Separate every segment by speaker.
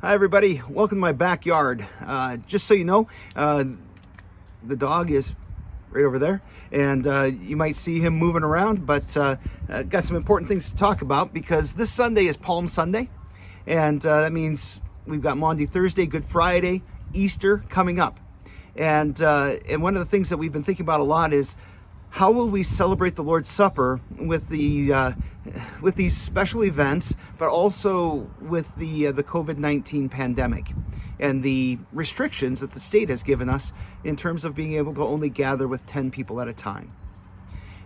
Speaker 1: Hi everybody, welcome to my backyard. Just so you know, the dog is right over there, and you might see him moving around, but got some important things to talk about because this Sunday is Palm Sunday, and that means we've got Maundy Thursday, Good Friday, Easter coming up. And one of the things that we've been thinking about a lot is how will we celebrate the Lord's Supper with these special events, but also with the COVID-19 pandemic and the restrictions that the state has given us in terms of being able to only gather with 10 people at a time.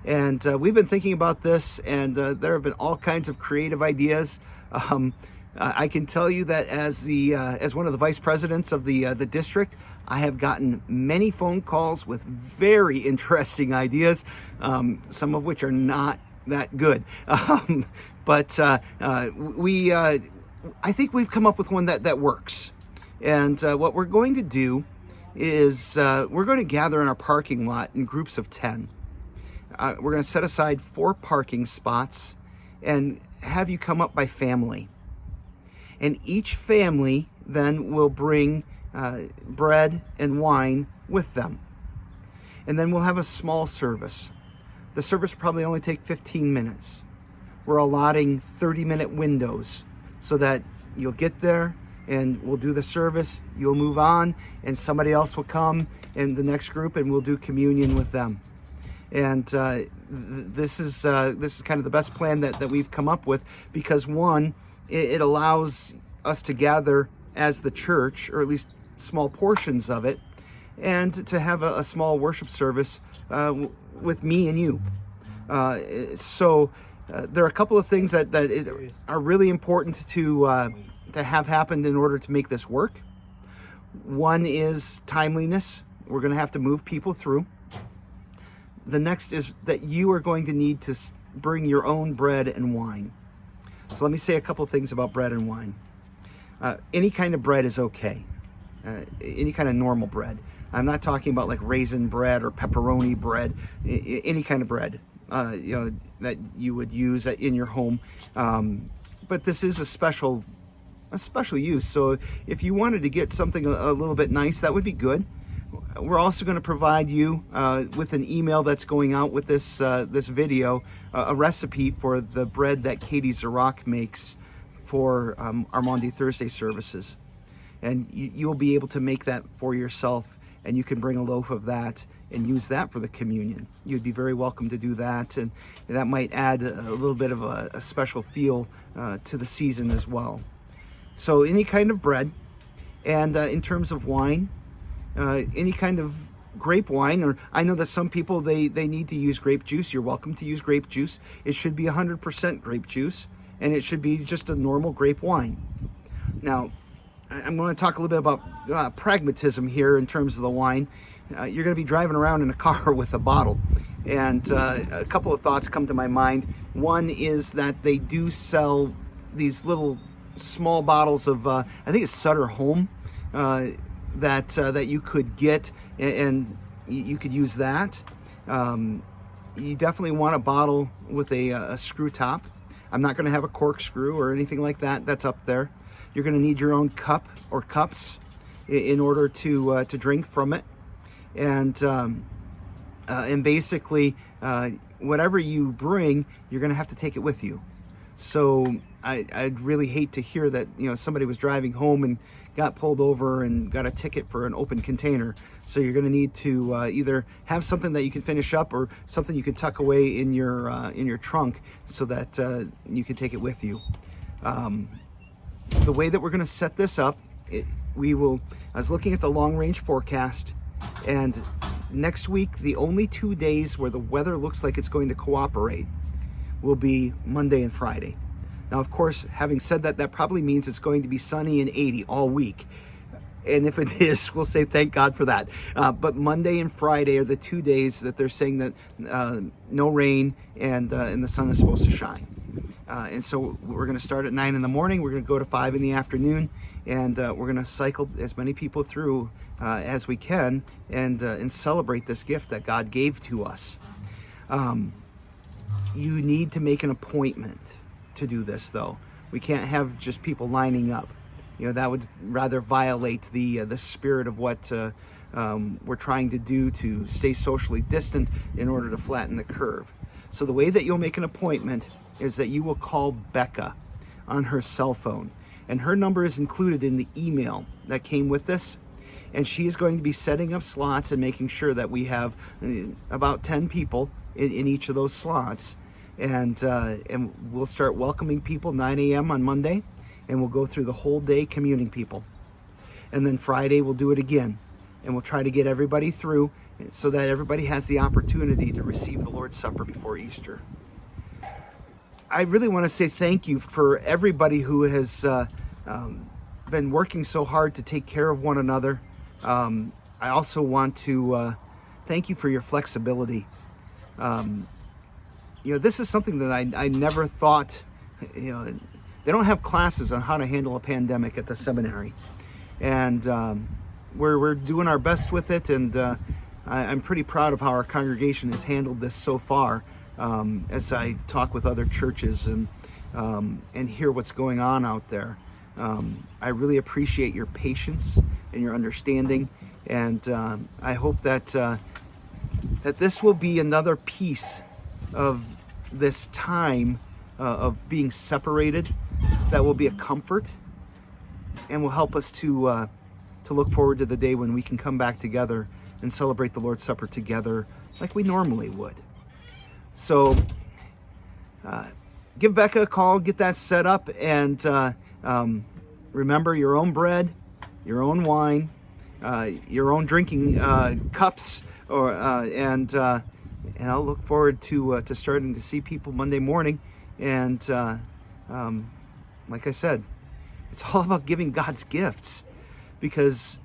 Speaker 1: And we've been thinking about this, and there have been all kinds of creative ideas. I can tell you that as one of the vice presidents of the district, I have gotten many phone calls with very interesting ideas, some of which are not that good. But I think we've come up with one that works. And what we're going to do is we're going to gather in our parking lot in groups of 10. We're going to set aside 4 parking spots and have you come up by family. And each family then will bring bread and wine with them. And then we'll have a small service. The service will probably only take 15 minutes. We're allotting 30-minute windows so that you'll get there and we'll do the service, you'll move on, and somebody else will come in the next group and we'll do communion with them. And this is kind of the best plan that we've come up with because, one, it allows us to gather as the church, or at least small portions of it, and to have a small worship service with me and you. So there are a couple of things that are really important to have happened in order to make this work. One is timeliness. We're going to have to move people through. The next is that you are going to need to bring your own bread and wine. So let me say a couple of things about bread and wine. Any kind of bread is okay. Any kind of normal bread. I'm not talking about like raisin bread or pepperoni bread. Any kind of bread, that you would use in your home. But this is a special use. So if you wanted to get something a little bit nice, that would be good. We're also going to provide you with an email that's going out with this video, a recipe for the bread that Katie Zarok makes for our Maundy Thursday services. And you'll be able to make that for yourself, and you can bring a loaf of that and use that for the communion. You'd be very welcome to do that, and that might add a little bit of a special feel to the season as well. So any kind of bread, and in terms of wine, any kind of grape wine, or I know that some people, they need to use grape juice. You're welcome to use grape juice. It should be 100% grape juice, and it should be just a normal grape wine. Now, I'm going to talk a little bit about pragmatism here in terms of the wine. You're going to be driving around in a car with a bottle, and a couple of thoughts come to my mind. One is that they do sell these little small bottles of, I think it's Sutter Home, that you could get, and you could use that. You definitely want a bottle with a screw top. I'm not going to have a corkscrew or anything like that. That's up there. You're going to need your own cup or cups in order to drink from it, and basically whatever you bring, you're going to have to take it with you. So I'd really hate to hear that somebody was driving home and got pulled over and got a ticket for an open container. So you're going to need to either have something that you can finish up or something you can tuck away in your trunk so that you can take it with you. The way that we're going to set this up, I was looking at the long-range forecast, and next week, the only 2 days where the weather looks like it's going to cooperate will be Monday and Friday. Now, of course, having said that, that probably means it's going to be sunny and 80 all week. And if it is, we'll say thank God for that. But Monday and Friday are the 2 days that they're saying that no rain and the sun is supposed to shine. And so we're going to start at 9 in the morning. We're going to go to 5 in the afternoon, and we're going to cycle as many people through as we can and celebrate this gift that God gave to us. You need to make an appointment to do this, though. We can't have just people lining up. that would rather violate the spirit of what we're trying to do to stay socially distant in order to flatten the curve. So the way that you'll make an appointment is that you will call Becca on her cell phone, and her number is included in the email that came with this, and she is going to be setting up slots and making sure that we have about 10 people in each of those slots, and we'll start welcoming people 9 a.m. on Monday, and we'll go through the whole day communing people, and then Friday we'll do it again, and we'll try to get everybody through so that everybody has the opportunity to receive the Lord's Supper before Easter. I really want to say thank you for everybody who has been working so hard to take care of one another. I also want to thank you for your flexibility. This is something that I never thought, they don't have classes on how to handle a pandemic at the seminary. And we're doing our best with it, and I'm pretty proud of how our congregation has handled this so far, as I talk with other churches and hear what's going on out there. I really appreciate your patience and your understanding, and I hope that that this will be another piece of this time of being separated that will be a comfort and will help us to look forward to the day when we can come back together and celebrate the Lord's Supper together like we normally would. So give Becca a call, get that set up, and remember your own bread, your own wine, your own drinking cups, and I'll look forward to starting to see people Monday morning. And like I said, it's all about giving God's gifts, because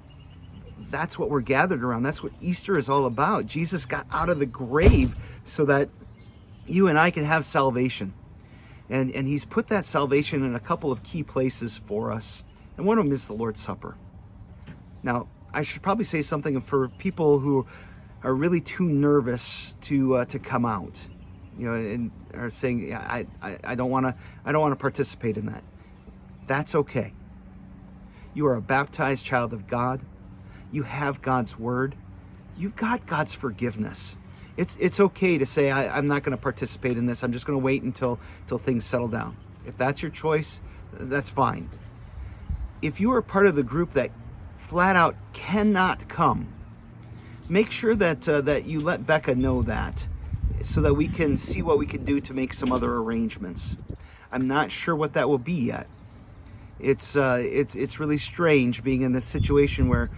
Speaker 1: that's what we're gathered around. That's what Easter is all about. Jesus got out of the grave so that you and I can have salvation. And he's put that salvation in a couple of key places for us. And one of them is the Lord's Supper. Now, I should probably say something for people who are really too nervous to come out, and are saying, yeah, I don't want to participate in that. That's okay. You are a baptized child of God. You have God's word. You've got God's forgiveness. It's okay to say, I'm not going to participate in this. I'm just going to wait until things settle down. If that's your choice, that's fine. If you are part of the group that flat out cannot come, make sure that you let Becca know that, so that we can see what we can do to make some other arrangements. I'm not sure what that will be yet. It's really strange being in this situation where,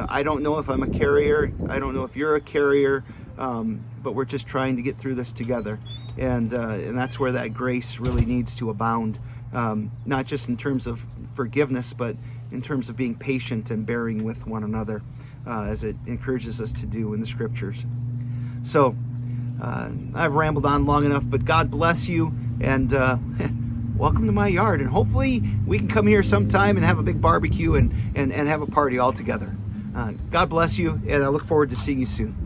Speaker 1: I don't know if I'm a carrier. I don't know if you're a carrier, but we're just trying to get through this together. And that's where that grace really needs to abound, not just in terms of forgiveness, but in terms of being patient and bearing with one another, as it encourages us to do in the scriptures. So I've rambled on long enough, but God bless you, and welcome to my yard. And hopefully we can come here sometime and have a big barbecue and have a party all together. God bless you, and I look forward to seeing you soon.